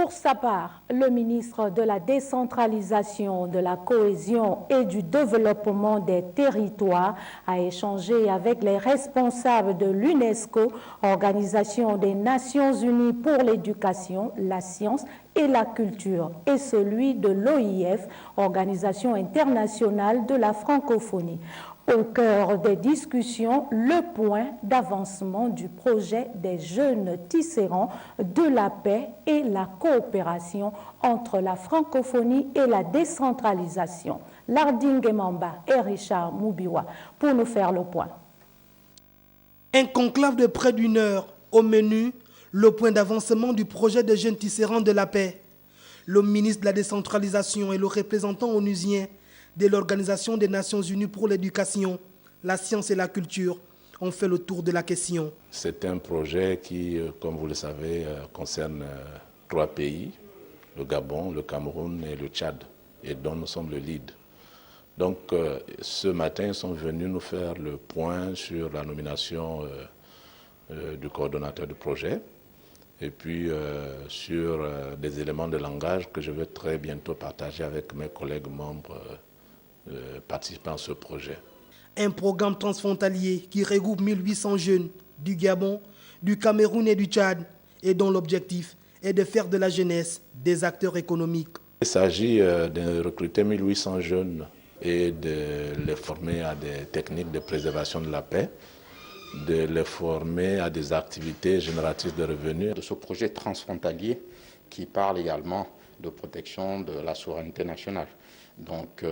Pour sa part, le ministre de la Décentralisation, de la Cohésion et du Développement des Territoires a échangé avec les responsables de l'UNESCO, Organisation des Nations Unies pour l'éducation, la science et la culture, et celui de l'OIF, Organisation internationale de la francophonie. Au cœur des discussions, le point d'avancement du projet des jeunes tisserands de la paix et la coopération entre la francophonie et la décentralisation. Lardingue Mamba et Richard Moubiwa pour nous faire le point. Un conclave de près d'une heure. Au menu, le point d'avancement du projet des jeunes tisserands de la paix. Le ministre de la décentralisation et le représentant onusien de l'Organisation des Nations Unies pour l'éducation, la science et la culture ont fait le tour de la question. C'est un projet qui, comme vous le savez, concerne 3 pays, le Gabon, le Cameroun et le Tchad, et dont nous sommes le lead. Donc ce matin, ils sont venus nous faire le point sur la nomination du coordonnateur du projet, et puis sur des éléments de langage que je vais très bientôt partager avec mes collègues membres participant à ce projet. Un programme transfrontalier qui regroupe 1800 jeunes du Gabon, du Cameroun et du Tchad, et dont l'objectif est de faire de la jeunesse des acteurs économiques. Il s'agit de recruter 1800 jeunes et de les former à des techniques de préservation de la paix, de les former à des activités génératrices de revenus. De ce projet transfrontalier qui parle également de protection de la souveraineté nationale. Donc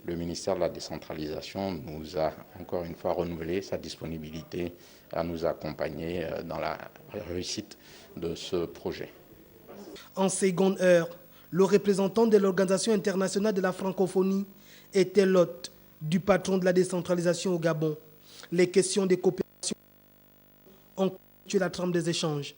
le ministère de la décentralisation nous a encore une fois renouvelé sa disponibilité à nous accompagner dans la réussite de ce projet. En seconde heure, le représentant de l'Organisation internationale de la francophonie était l'hôte du patron de la décentralisation au Gabon. Les questions de coopération ont constitué la trame des échanges.